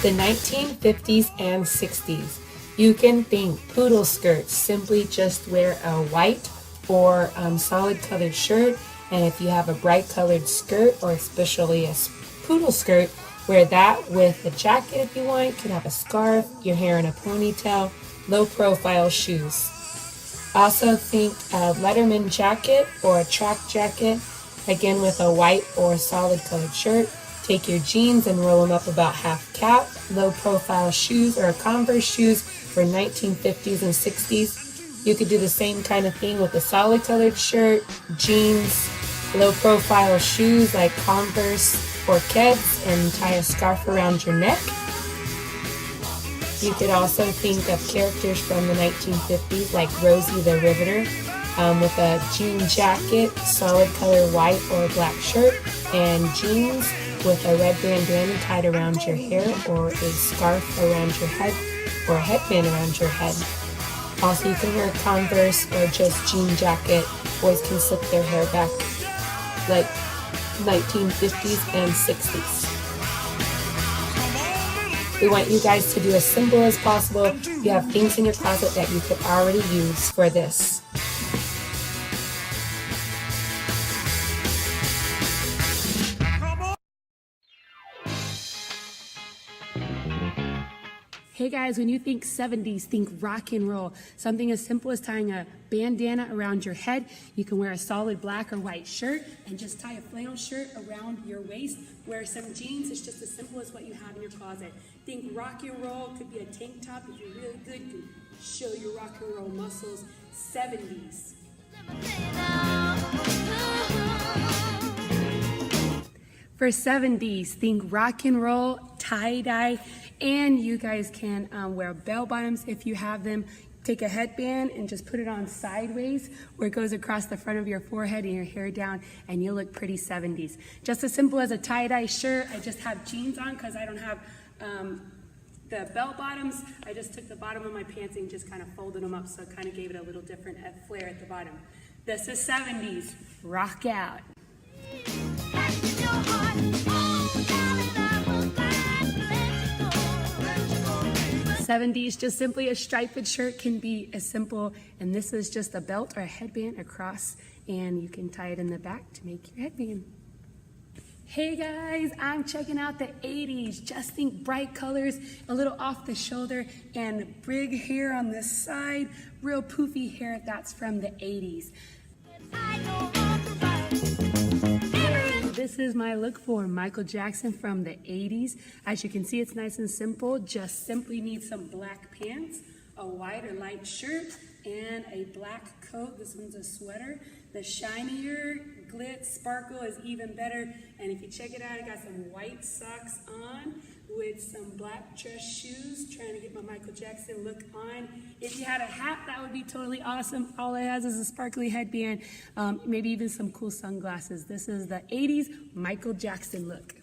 The 1950s and 60s. You can think poodle skirts. Simply just wear a white or solid colored shirt. And if you have a bright colored skirt, or especially a poodle skirt, wear that with a jacket if you want. You could have a scarf, your hair in a ponytail, low profile shoes. Also think a Letterman jacket or a track jacket, again with a white or solid colored shirt. Take your jeans and roll them up about half cap, low profile shoes or Converse shoes for 1950s and 60s. You could do the same kind of thing with a solid colored shirt, jeans, low profile shoes like Converse or Keds, and tie a scarf around your neck. You could also think of characters from the 1950s like Rosie the Riveter with a jean jacket, solid color white or black shirt, and jeans with a red bandana tied around your hair or a scarf around your head or a headband around your head. Also, you can wear Converse or just jean jacket. Boys can slick their hair back like 1950s and 60s. We want you guys to do as simple as possible. You have things in your closet that you could already use for this. Hey guys, when you think 70s, think rock and roll. Something as simple as tying a bandana around your head. You can wear a solid black or white shirt and just tie a flannel shirt around your waist. Wear some jeans. It's just as simple as what you have in your closet. Think rock and roll. Could be a tank top if you're really good. You can show your rock and roll muscles. 70s. For 70s, think rock and roll, tie-dye, and you guys can wear bell bottoms if you have them. Take a headband and just put it on sideways where it goes across the front of your forehead and your hair down, and you'll look pretty 70s. Just as simple as a tie-dye shirt. I just have jeans on because I don't have the bell bottoms. I just took the bottom of my pants and just kind of folded them up, so it kind of gave it a little different flair at the bottom. This is 70s. Rock out. 70s, just simply a striped shirt can be as simple, and this is just a belt or a headband across, and you can tie it in the back to make your headband. Hey guys, I'm checking out the 80s. Just think bright colors, a little off the shoulder, and big hair on the side, real poofy hair. That's from the 80s. This is my look for Michael Jackson from the 80s. As you can see, it's nice and simple. Just simply need some black pants, a white or light shirt, and a black coat. This one's a sweater. The shinier glitz sparkle is even better. And if you check it out, I got some white socks on with some black dress shoes, trying to get my Michael Jackson look on. If you had a hat, that would be totally awesome. All it has is a sparkly headband, maybe even some cool sunglasses. This is the 80s Michael Jackson look.